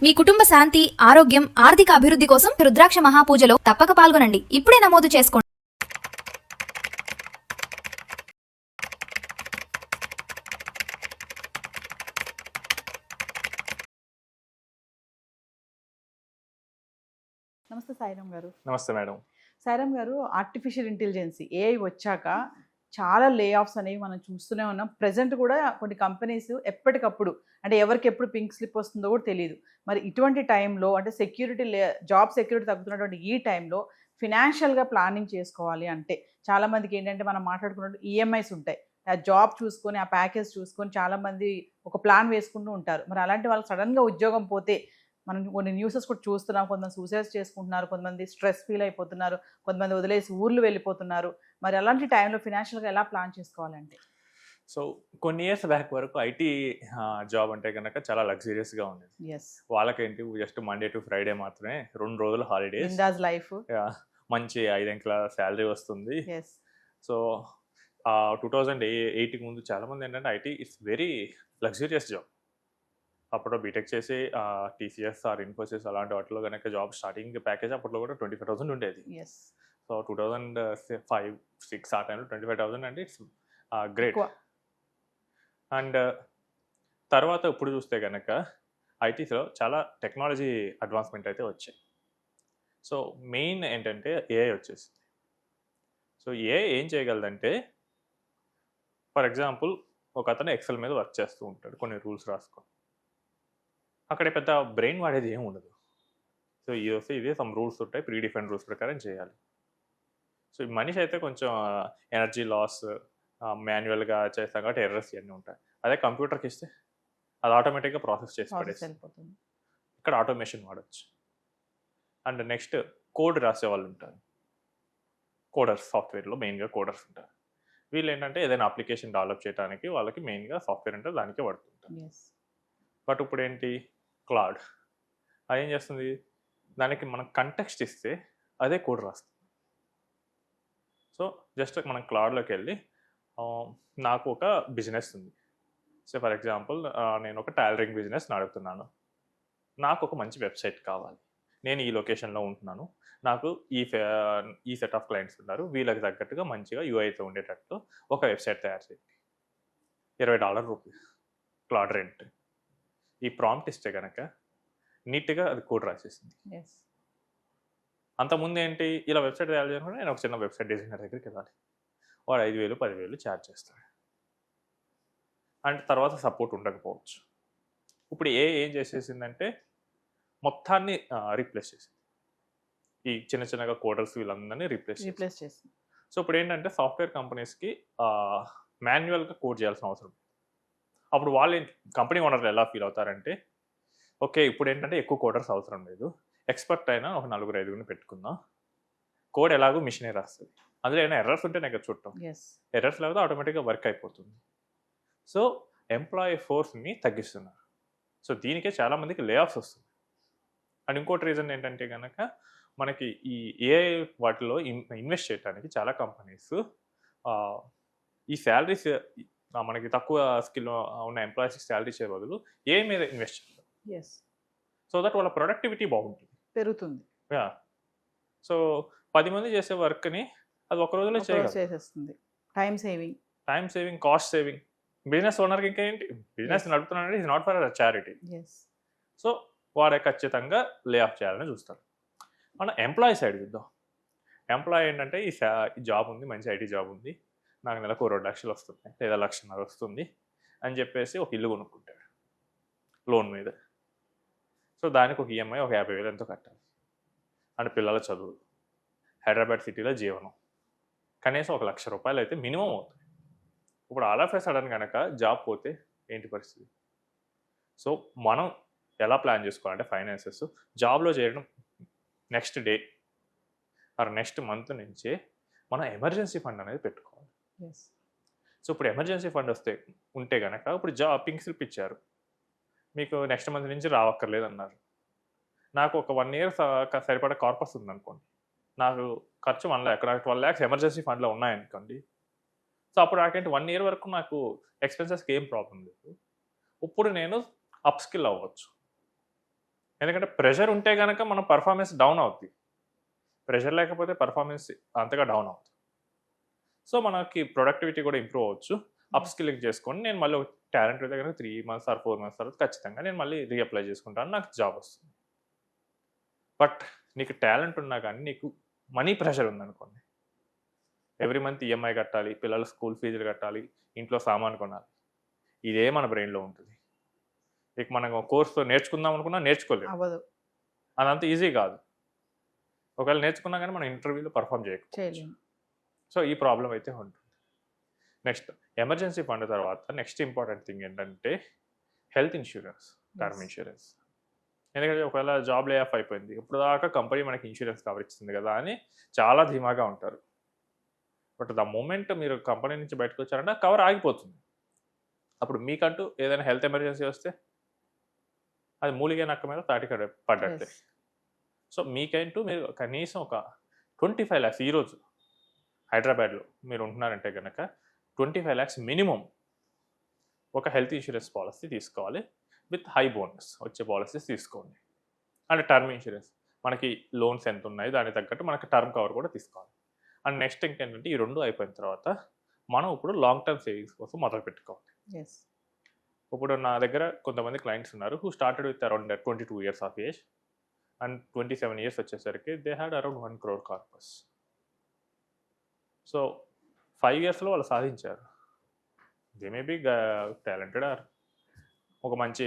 మీ కుటుంబ శాంతి, ఆరోగ్యం, ఆర్థిక అభివృద్ధి కోసం రుద్రాక్ష మహాపూజలో తప్పక పాల్గొనండి. ఇప్పుడే నమోదు చేసుకోండి. నమస్తే సాయిరామ్ గారు. నమస్తే మేడం. సాయిరామ్ గారు, ఆర్టిఫిషియల్ ఇంటెలిజెన్స్ ఏఐ వచ్చాక చాలా లే ఆఫ్స్ అనేవి మనం చూస్తూనే ఉన్నాం. ప్రెజెంట్ కూడా కొన్ని కంపెనీస్ ఎప్పటికప్పుడు అంటే ఎవరికి ఎప్పుడు పింక్ స్లిప్ వస్తుందో కూడా తెలియదు. మరి ఇటువంటి టైంలో అంటే జాబ్ సెక్యూరిటీ తగ్గుతున్నటువంటి ఈ టైంలో ఫినాన్షియల్గా ప్లానింగ్ చేసుకోవాలి అంటే చాలామందికి ఏంటంటే మనం మాట్లాడుకున్నట్టు ఈఎంఐస్ ఉంటాయి. ఆ జాబ్ చూసుకొని ఆ ప్యాకేజ్ చూసుకొని చాలామంది ఒక ప్లాన్ వేసుకుంటూ ఉంటారు. మరి అలాంటి వాళ్ళకి సడన్గా ఉద్యోగం పోతే మనం కొన్ని న్యూసెస్ కూడా చూస్తున్నాం. కొంతమంది సూసైడ్స్ చేసుకుంటున్నారు, కొంతమంది స్ట్రెస్ ఫీల్ అయిపోతున్నారు, కొంతమంది వదిలేసి ఊర్లు వెళ్ళిపోతున్నారు. మరి అలాంటి టైంలో ఫినాన్షియల్గా ఎలా ప్లాన్ చేసుకోవాలంటే? సో కొన్ని ఇయర్స్ బ్యాక్ వరకు ఐటీ జాబ్ అంటే కనుక చాలా లగ్జరియస్గా ఉండేది. వాళ్ళకేంటి జస్ట్ మండే టు ఫ్రైడే మాత్రమే 2 రోజులు హాలిడేస్, లైఫ్, మంచి 5 అంకెల శాలరీ వస్తుంది. సో 2008కి ముందు చాలామంది ఏంటంటే IT it's very luxurious job. అప్పుడు బీటెక్ చేసి టీసీఎస్ ఆర్ ఇన్ఫోసిస్ అలాంటి వాటిలో కనుక జాబ్ స్టార్టింగ్ ప్యాకేజ్ అప్పట్లో కూడా 25,000 ఉండేది. సో 2005-06 ఆ టైంలో 25,000 అంటే ఇట్స్ గ్రేట్. అండ్ తర్వాత ఇప్పుడు చూస్తే కనుక ఐటీలో చాలా టెక్నాలజీ అడ్వాన్స్మెంట్ అయితే వచ్చాయి. సో మెయిన్ ఏంటంటే ఏఐ వచ్చేసింది. సో ఏఐ ఏం చేయగలదంటే, ఫర్ ఎగ్జాంపుల్ ఒక అతను ఎక్సెల్ మీద వర్క్ చేస్తూ ఉంటాడు, కొన్ని రూల్స్ రాసుకో, అక్కడ పెద్ద బ్రెయిన్ వాడేది ఏమి ఉండదు. సో ఇవే సమ్ రూల్స్ ఉంటాయి, ప్రీ డిఫైన్ రూల్స్ ప్రకారం చేయాలి. సో ఈ మనిషి అయితే కొంచెం ఎనర్జీ లాస్, మాన్యువల్గా చేస్తాం కాబట్టి ఎర్రర్స్ ఇవన్నీ ఉంటాయి. అదే కంప్యూటర్కి ఇస్తే అది ఆటోమేటిక్గా ప్రాసెస్ చేసి పడేసి ఇక్కడ ఆటోమేషన్ వాడచ్చు. అండ్ నెక్స్ట్ కోడ్ రాసే వాళ్ళు ఉంటారు, కోడర్స్, సాఫ్ట్వేర్లో మెయిన్గా కోడర్స్ ఉంటారు. వీళ్ళు ఏంటంటే ఏదైనా అప్లికేషన్ డెవలప్ చేయడానికి వాళ్ళకి మెయిన్గా సాఫ్ట్వేర్ అంటే దానికే పడుతుంటారు. బట్ ఇప్పుడు ఏంటి, క్లౌడ్ అదేం చేస్తుంది, దానికి మనం కంటెక్స్ట్ ఇస్తే అదే కోడ్ రాస్తుంది. సో జస్ట్ మనం క్లౌడ్లోకి వెళ్ళి నాకు ఒక బిజినెస్ ఉంది, సో ఫర్ ఎగ్జాంపుల్ నేను ఒక టైలరింగ్ బిజినెస్ నడుపుతున్నాను, నాకు ఒక మంచి వెబ్సైట్ కావాలి, నేను ఈ లొకేషన్లో ఉంటున్నాను, నాకు ఈ సెట్ ఆఫ్ క్లయింట్స్ ఉన్నారు, వీళ్ళకి తగ్గట్టుగా మంచిగా యూఐతో ఉండేటట్టు ఒక వెబ్సైట్ తయారు చేయండి, $20 క్లౌడ్ రెంట్. ఈ ప్రాంప్ట్ ఇస్తే కనుక నీట్గా అది కోడ్ రాసేసింది. అంతకుముందు ఏంటి, ఇలా వెబ్సైట్ తయారు చేయకుండా నేను ఒక చిన్న వెబ్సైట్ డిజైనర్ దగ్గరికి వెళ్ళాలి, వాడు 5,000-10,000 ఛార్జ్ చేస్తాడు. అండ్ తర్వాత సపోర్ట్ ఉండకపోవచ్చు. ఇప్పుడు ఏం చేసేసిందంటే మొత్తాన్ని రీప్లేస్ చేసింది, ఈ చిన్న చిన్నగా కోడర్స్ వీళ్ళందరినీ రీప్లేస్ చేసింది. సో ఇప్పుడు ఏంటంటే సాఫ్ట్వేర్ కంపెనీస్కి మాన్యువల్గా కోడ్ చేయాల్సిన అవసరం. అప్పుడు వాళ్ళు కంపెనీ ఓనర్లు ఎలా ఫీల్ అవుతారంటే, ఓకే ఇప్పుడు ఏంటంటే ఎక్కువ కోడర్స్ అవసరం లేదు, ఎక్స్పర్ట్ అయినా ఒక 4-5 పెట్టుకుందాం, కోడ్ ఎలాగో మిషనే రాస్తుంది, అందులో ఏమైనా ఎర్రర్స్ ఉంటే నేను చూడటం, ఎర్రర్స్ లేకపోతే ఆటోమేటిక్గా వర్క్ అయిపోతుంది. సో ఎంప్లాయీ ఫోర్స్ని తగ్గిస్తున్నారు. సో దీనికే చాలామందికి లే ఆఫ్స్ వస్తుంది. అండ్ ఇంకోటి రీజన్ ఏంటంటే కనుక మనకి ఈ ఏఐ వాటిలో ఇన్వెస్ట్ చేయడానికి చాలా కంపెనీస్ ఈ శాలరీస్ మనకి తక్కువ స్కిల్ ఉన్న ఎంప్లాయీస్కి శాలరీ ఇచ్చే బదులు ఏ మీద ఇన్వెస్ట్ చేస్తారు, సో దట్ వాళ్ళ ప్రొడక్టివిటీ బాగుంటుంది, పెరుగుతుంది. సో 10 మంది చేసే వర్క్ని అది ఒక రోజులో చేసేస్తుంది. Time saving, cost saving. Business ఓనర్కి ఇంకా ఏంటి, బిజినెస్ నడుపుతున్నాడంటే is not for charity. So వాడే ఖచ్చితంగా లే ఆఫ్ చేయాలని చూస్తాడు. మన ఎంప్లాయీ సైడ్ చూద్దాం. ఎంప్లాయీ ఏంటంటే ఈ జాబ్ ఉంది, మంచి ఐటీ జాబ్ ఉంది, నాకు నెలకు 2 లక్షలు వస్తుంది లేదా 1,50,000 వస్తుంది అని చెప్పేసి ఒక ఇల్లు కొనుక్కుంటాడు లోన్ మీద. సో దానికి ఒక ఈఎంఐ ఒక 50,000 ఎంతో కట్టాలి. అండ్ పిల్లల చదువు, హైదరాబాద్ సిటీలో జీవనం, కనీసం ఒక ₹1,00,000 అయితే మినిమం అవుతుంది. ఇప్పుడు ఆల్ ఆఫ్ ఎ సడన్ కనుక జాబ్ పోతే ఏంటి పరిస్థితి? సో మనం ఎలా ప్లాన్ చేసుకోవాలంటే ఫైనాన్సెస్ జాబ్లో చేయడం next day or next month నుంచే మనం ఎమర్జెన్సీ ఫండ్ అనేది పెట్టుకోవాలి. సో ఇప్పుడు ఎమర్జెన్సీ ఫండ్ ఉంటే కనుక ఇప్పుడు పింక్ స్లిప్ ఇచ్చారు, మీకు నెక్స్ట్ మంత్ నుంచి రావక్కర్లేదు అన్నారు, నాకు ఒక 1 year సరిపడా కార్పస్ ఉందనుకోండి, నాకు ఖర్చు 1 lakh, నాకు 12 lakhs ఎమర్జెన్సీ ఫండ్లో ఉన్నాయనుకోండి. సో అప్పుడు నాకేంటి 1 year వరకు నాకు ఎక్స్పెన్సెస్కి ఏం ప్రాబ్లం లేదు. ఇప్పుడు నేను అప్ స్కిల్ అవ్వచ్చు, ఎందుకంటే ప్రెషర్ ఉంటే కనుక మన పర్ఫార్మెన్స్ డౌన్ అవుతుంది, ప్రెషర్ లేకపోతే పర్ఫార్మెన్స్ అంతగా డౌన్ అవుతుంది. సో మనకి ప్రొడక్టివిటీ కూడా ఇంప్రూవ్ అవ్వచ్చు. అప్ స్కిల్లింగ్ చేసుకొని నేను మళ్ళీ టాలెంట్ దగ్గర 3 months ఆర్ 4 months తర్వాత ఖచ్చితంగా నేను మళ్ళీ రీఅప్లై చేసుకుంటాను, నాకు జాబ్ వస్తుంది. బట్ నీకు టాలెంట్ ఉన్నా కానీ నీకు మనీ ప్రెషర్ ఉందనుకోండి, ఎవ్రీ మంత్ ఈఎంఐ కట్టాలి, పిల్లల స్కూల్ ఫీజులు కట్టాలి, ఇంట్లో సామాన్ కొనాలి, ఇదే మన బ్రెయిన్లో ఉంటుంది. ఇక మనం కోర్సు నేర్చుకుందాం అనుకున్నా నేర్చుకోలేము, అవ్వదు, అదంత ఈజీ కాదు. ఒకవేళ నేర్చుకున్నా కానీ మనం ఇంటర్వ్యూలో పర్ఫామ్ చేయకపోవచ్చు. చేయలేము. సో ఈ ప్రాబ్లం అయితే ఉంటుంది. నెక్స్ట్ ఎమర్జెన్సీ ఫండ్ తర్వాత నెక్స్ట్ ఇంపార్టెంట్ థింగ్ ఏంటంటే హెల్త్ ఇన్సూరెన్స్, టర్మ్ ఇన్సూరెన్స్. ఎందుకంటే ఒకవేళ జాబ్ లే ఆఫ్ అయిపోయింది, ఇప్పుడు దాకా కంపెనీ మనకి ఇన్సూరెన్స్ కవర్ ఇస్తుంది కదా అని చాలా ధీమాగా ఉంటారు. బట్ ద మూమెంట్ మీరు కంపెనీ నుంచి బయటకు వచ్చారంటే కవర్ ఆగిపోతుంది. అప్పుడు మీకంటూ ఏదైనా హెల్త్ ఎమర్జెన్సీ వస్తే అది మూలిగే నక్క మీద తాటిక పడ్డట్టే. Yes. సో మీకంటూ మీరు కనీసం ఒక 25 lakhs ఈరోజు హైదరాబాద్లో మీరు ఉంటున్నారంటే కనుక 25 lakhs మినిమం ఒక హెల్త్ ఇన్సూరెన్స్ పాలసీ తీసుకోవాలి, విత్ హై బోనస్ వచ్చే పాలసీస్ తీసుకోండి. అండ్ టర్మ్ ఇన్సూరెన్స్ మనకి లోన్స్ ఎంత ఉన్నాయి దానికి తగ్గట్టు మనకి టర్మ్ కవర్ కూడా తీసుకోవాలి. అండ్ నెక్స్ట్ ఇంకేంటంటే ఈ రెండు అయిపోయిన తర్వాత మనం ఇప్పుడు లాంగ్ టర్మ్ సేవింగ్స్ కోసం మొదలు పెట్టుకోవాలి. Yes. ఇప్పుడు నా దగ్గర కొంతమంది క్లయింట్స్ ఉన్నారు who started with around 22 years of age and 27 years వచ్చేసరికి they had around 1 crore corpus. So 5 yearsలో వాళ్ళు సాధించారు. They may be talented or ఒక మంచి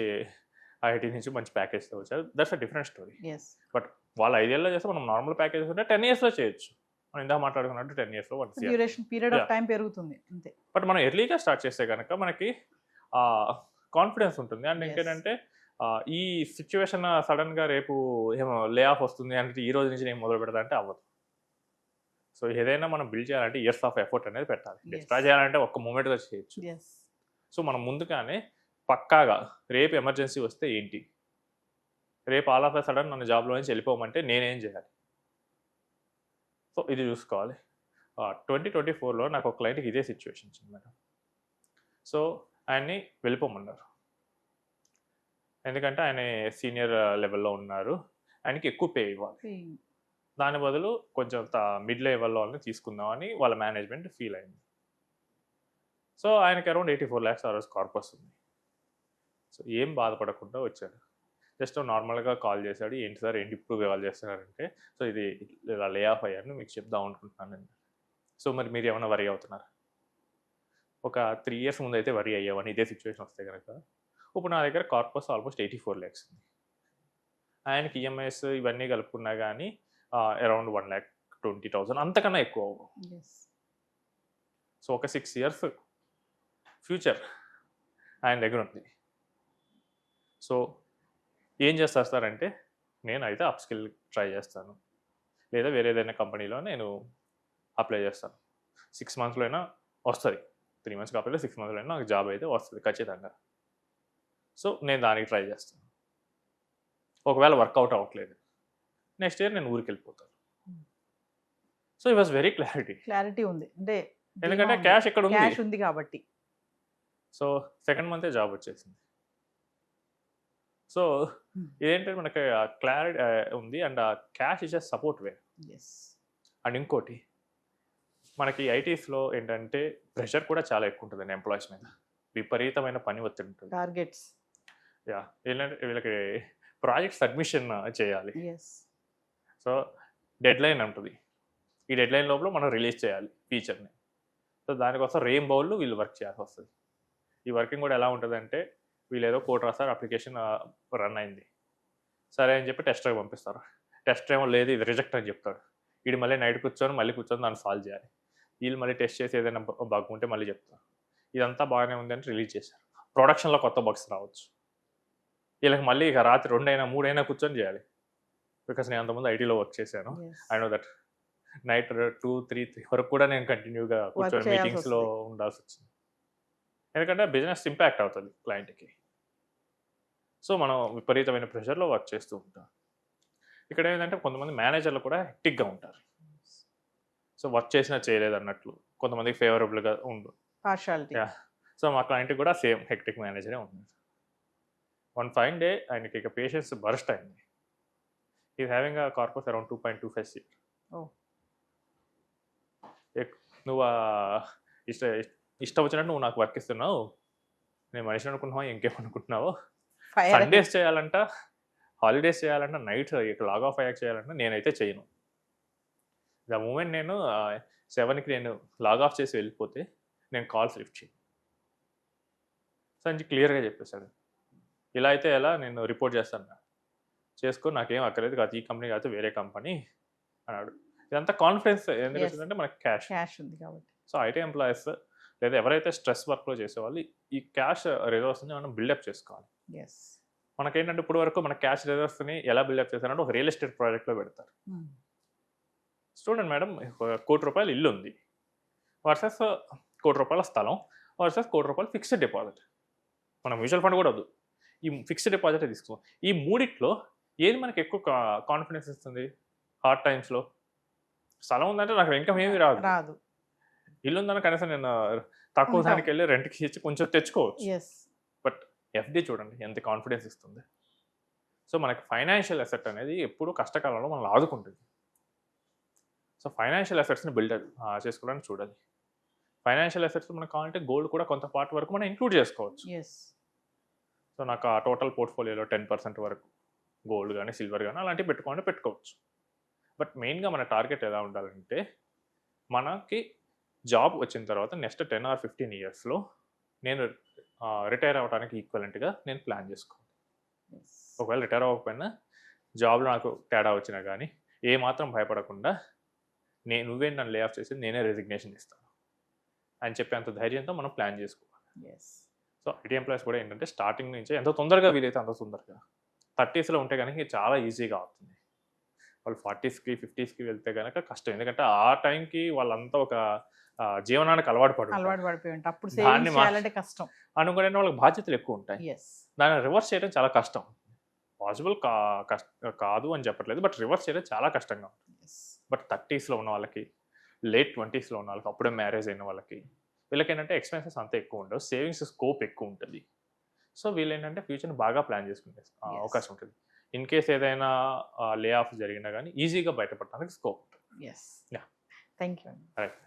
ఐఐటి నుంచి మంచి ప్యాకేజ్తో వచ్చారు, that's a different story. Yes. But వాళ్ళు 5 yearsలో చేస్తే మనం నార్మల్ ప్యాకేజ్ ఉంటే 10 yearsలో చేయొచ్చు. మనం ఇందాక మాట్లాడుకున్నట్టు 10 yearsలో 1 CR. Duration period of Yeah. Time పెరుగుతుంది అంతే. బట్ మనం ఎర్లీగా స్టార్ట్ చేస్తే కనుక మనకి కాన్ఫిడెన్స్ ఉంటుంది. And Yes. ఇంకేంటంటే ఈ సిచ్యువేషన్ సడన్గా రేపు ఏమో లే ఆఫ్ వస్తుంది అంటే ఈ రోజు నుంచి నేను మొదలు పెడతా అంటే అవ్వదు. సో ఏదైనా మనం బిల్డ్ చేయాలంటే ఇయర్స్ ఆఫ్ ఎఫర్ట్ అనేది పెట్టాలి. Yes. స్టార్ట్ చేయాలంటే ఒక్క మూమెంట్గా చేయొచ్చు. Yes. సో మనం ముందుగానే పక్కాగా రేపు ఎమర్జెన్సీ వస్తే ఏంటి, రేపు ఆల్ ఆఫ్ ఎ సడన్ నన్ను జాబ్లో నుంచి వెళ్ళిపోమంటే నేనేం చేయాలి, సో ఇది చూసుకోవాలి. 2024లో నాకు ఒక క్లయింట్కి ఇదే సిచ్యువేషన్ వచ్చింది మేడం. సో ఆయన్ని వెళ్ళిపోమన్నారు, ఎందుకంటే ఆయన సీనియర్ లెవెల్లో ఉన్నారు, ఆయనకి ఎక్కువ పే ఇవ్వాలి, దాని బదులు కొంచెం మిడ్ లెవెల్లో వాళ్ళని తీసుకుందామని వాళ్ళ మేనేజ్మెంట్ ఫీల్ అయింది. సో ఆయనకి అరౌండ్ 84 lakhs ఆ రోజు కార్పస్ ఉంది. సో ఏం బాధపడకుండా వచ్చాడు, జస్ట్ నార్మల్గా కాల్ చేశాడు, ఏంటి సార్ ఏంటి ఇప్పుడు కాల్ చేస్తున్నారంటే సో ఇది ఇలా లే ఆఫ్ అయ్యాను మీకు చెప్దాం అనుకుంటున్నాను. సో మరి మీరు ఏమైనా వరీ అవుతున్నారు, ఒక 3 years ముందు అయితే వరీ అయ్యామని ఇదే సిచ్యువేషన్ వస్తే కనుక. ఇప్పుడు నా దగ్గర కార్పస్ ఆల్మోస్ట్ 84 lakhs ఉంది, ఆయనకి ఈఎంఐస్ ఇవన్నీ కలుపుకున్నా కానీ అరౌండ్ 1,20,000 అంతకన్నా ఎక్కువ అవ్వవు. Yes. సో ఒక 6 years ఫ్యూచర్ ఆయన దగ్గర ఉంది. సో ఏం చేస్తారు సార్ అంటే నేను అయితే అప్ స్కిల్ ట్రై చేస్తాను, లేదా వేరే ఏదైనా కంపెనీలో నేను అప్లై చేస్తాను, 6 monthsలో అయినా వస్తుంది, 3 months కాకపోతే 6 monthsలో అయినా నాకు జాబ్ అయితే వస్తుంది ఖచ్చితంగా. సో నేను దానికి ట్రై చేస్తాను, ఒకవేళ వర్కౌట్ అవ్వట్లేదు నెక్స్ట్ ఇయర్ నేను ఊరికి వెళ్ళిపోతాను. So it was very clarity ఉంది అంటే ఎందుకంటే క్యాష్ ఇక్కడ క్యాష్ ఉంది ఉంది కాబట్టి. సో సెకండ్ మంతే జాబ్ వచ్చేసింది. సో ఇదేంటంటే మనకి క్లారిటీ ఉంది and cash is a support way. Yes. And ఇంకోటి మనకి ఐటీస్లో ఏంటంటే ప్రెషర్ కూడా చాలా ఎక్కువ ఉంటుంది ఎంప్లాయీస్ మీద, విపరీతమైన పని ఒత్తిడి ఉంటుంది. టార్గెట్స్. యా ఏంటంటే వీళ్ళకి ప్రాజెక్ట్ సబ్మిషన్ చేయాలి. Yes. సో డెడ్ లైన్ ఉంటుంది, ఈ డెడ్ లైన్ లోపల మనం రిలీజ్ చేయాలి ఫీచర్ని. సో దానికోసం రెయిన్ బౌల్లో వీళ్ళు వర్క్ చేయాల్సి వస్తుంది. ఈ వర్కింగ్ కూడా ఎలా ఉంటుందంటే వీళ్ళు ఏదో కోడ్ రాస్తారు, అప్లికేషన్ రన్ అయింది సరే అని చెప్పి టెస్టర్కి పంపిస్తారు, టెస్ట్ ఏమో లేదు ఇది రిజెక్ట్ అని చెప్తాడు, వీడు మళ్ళీ నైట్ మళ్ళీ కూర్చొని దాన్ని సాల్వ్ చేయాలి, వీళ్ళు మళ్ళీ టెస్ట్ చేసి ఏదైనా బగ్ ఉంటే మళ్ళీ చెప్తారు. ఇదంతా బాగానే ఉంది అని రిలీజ్ చేశారు, ప్రొడక్షన్లో కొత్త బగ్స్ రావచ్చు, వీళ్ళకి మళ్ళీ ఇక రాత్రి 2 అయినా 3 అయినా కూర్చొని చేయాలి. బికాస్ నేను అంతకుముందు ఐటీలో వర్క్ చేశాను, Yes. I know that night 2-3 వరకు కూడా నేను కంటిన్యూగా కూర్చొని చేయాల్సి మీటింగ్స్లో ఉండాల్సి వచ్చింది, ఎందుకంటే బిజినెస్ ఇంపాక్ట్ అవుతుంది క్లయింట్కి. సో మనం విపరీతమైన ప్రెషర్లో వర్క్ చేస్తూ ఉంటాం. ఇక్కడ ఏంటంటే కొంతమంది మేనేజర్లు కూడా హెక్టిక్గా ఉంటారు, సో వర్క్ చేసినా చేయలేదు అన్నట్లు, కొంతమందికి ఫేవరబుల్గా ఉండు. పార్షాలిటీ. యా సో మా క్లయింట్కి కూడా సేమ్ హెక్టిక్ మేనేజరే ఉన్నారు. వన్ ఫైన్ డే ఆయనకి ఇక పేషెన్స్ బర్స్ట్ అయింది, is having a corpus around 2.25 seat. Oh. నువ్వు ఇష్టం వచ్చినట్టు నువ్వు నాకు వర్క్ ఇస్తున్నావు, నేను మనిషిని అనుకుంటున్నావా ఇంకేమనుకుంటున్నావు? సండేస్ చేయాలంట, హాలిడేస్ చేయాలంట, నైట్ లాగ్ ఆఫ్ అయ్యాక చేయాలంట, నేనైతే చేయను. ద మూమెంట్ నేను 7కి నేను లాగ్ ఆఫ్ చేసి వెళ్ళిపోతే నేను కాల్స్ లిఫ్ట్ చేయను. సో అని క్లియర్గా చెప్పేశాడు. ఇలా అయితే ఎలా, నేను రిపోర్ట్ చేస్తాను, చేసుకో, నాకేం అక్కర్లేదు కాదు, ఈ కంపెనీ కాదు వేరే కంపెనీ అన్నాడు. ఇదంతా కాన్ఫిడెన్స్ ఎందుకు వచ్చిందంటే మనకి క్యాష్ ఉంది కాబట్టి. సో ఐటీ ఎంప్లాయీస్ లేదా ఎవరైతే స్ట్రెస్ వర్క్లో చేసేవాళ్ళు ఈ క్యాష్ రిజర్వ్స్ని మనం బిల్డప్ చేసుకోవాలి. మనకేంటంటే ఇప్పుడు వరకు మన క్యాష్ రిజర్వ్స్ని ఎలా బిల్డప్ చేస్తారంటే ఒక రియల్ ఎస్టేట్ ప్రాజెక్ట్లో పెడతారు. చూడండి మేడం, ₹1 కోటి ఇల్లు ఉంది వర్సెస్ ₹1 కోటి స్థలం వర్సెస్ ₹1 కోటి ఫిక్స్డ్ డిపాజిట్. మనం మ్యూచువల్ ఫండ్ కూడా వద్దు, ఈ ఫిక్స్డ్ డిపాజిట్ తీసుకో. ఈ మూడిట్లో ఏది మనకి ఎక్కువ కాన్ఫిడెన్స్ ఇస్తుంది? హార్డ్ టైమ్స్లో స్థలం ఉందంటే నాకు ఇన్కమ్ ఏమీ రాదు, ఇల్లు ఉందని కనీసం నేను తక్కువ దానికి వెళ్ళి రెంట్కి ఇచ్చి కొంచెం తెచ్చుకోవచ్చు. బట్ ఎఫ్డి చూడండి ఎంత కాన్ఫిడెన్స్ ఇస్తుంది. సో మనకి ఫైనాన్షియల్ అసెట్ అనేది ఎప్పుడు కష్టకాలంలో మనం ఆదుకుంటుంది. సో ఫైనాన్షియల్ అసెట్స్ని బిల్డర్ చేసుకోవడానికి చూడాలి. ఫైనాన్షియల్ అసెట్స్ మనకు కావాలంటే గోల్డ్ కూడా కొంత పార్ట్ వరకు మనం ఇంక్లూడ్ చేసుకోవచ్చు. సో నాకు ఆ టోటల్ పోర్ట్ఫోలియోలో 10% వరకు గోల్డ్ కానీ సిల్వర్ కానీ అలాంటివి పెట్టుకోవచ్చు. బట్ మెయిన్గా మన టార్గెట్ ఎలా ఉండాలంటే మనకి జాబ్ వచ్చిన తర్వాత నెక్స్ట్ 10 or 15 ఇయర్స్లో నేను రిటైర్ అవ్వడానికి ఈక్వలెంట్గా నేను ప్లాన్ చేసుకోవాలి. ఒకవేళ రిటైర్ అవ్వకపోయినా జాబ్లో నాకు తేడా వచ్చినా కానీ ఏమాత్రం భయపడకుండా నువ్వేంటి నన్ను లే ఆఫ్ చేసి నేనే రెసిగ్నేషన్ ఇస్తాను అని చెప్పేంత ధైర్యంతో మనం ప్లాన్ చేసుకోవాలి. సో ఐటీ ఎంప్లాయీస్ కూడా ఏంటంటే స్టార్టింగ్ నుంచి ఎంత తొందరగా వీలైతే అంత తొందరగా 30sలో ఉంటే కనుక చాలా ఈజీగా అవుతుంది. వాళ్ళు 40sకి 50sకి వెళ్తే కనుక కష్టం, ఎందుకంటే ఆ టైంకి వాళ్ళంతా ఒక జీవనానికి అలవాటు పడిపోయి అప్పుడు కష్టం అనుకుంటే వాళ్ళకి బాధ్యతలు ఎక్కువ ఉంటాయి. దాన్ని రివర్స్ చేయడం చాలా కష్టం. పాసిబుల్ కాదు అని చెప్పట్లేదు, బట్ రివర్స్ చేయడం చాలా కష్టంగా ఉంటుంది. బట్ 30sలో ఉన్న వాళ్ళకి, లేట్ 20sలో ఉన్న వాళ్ళకి, అప్పుడే మ్యారేజ్ అయిన వాళ్ళకి, వీళ్ళకి ఏంటంటే ఎక్స్పెన్సెస్ అంత ఎక్కువ ఉండవు, సేవింగ్స్ స్కోప్ ఎక్కువ ఉంటుంది. సో వీళ్ళు ఏంటంటే ఫ్యూచర్ని బాగా ప్లాన్ చేసుకునే అవకాశం ఉంటుంది. ఇన్ కేస్ ఏదైనా లే ఆఫ్ జరిగినా కానీ ఈజీగా బయటపడడానికి స్కోప్ ఉంటుంది. Thank you. రైట్.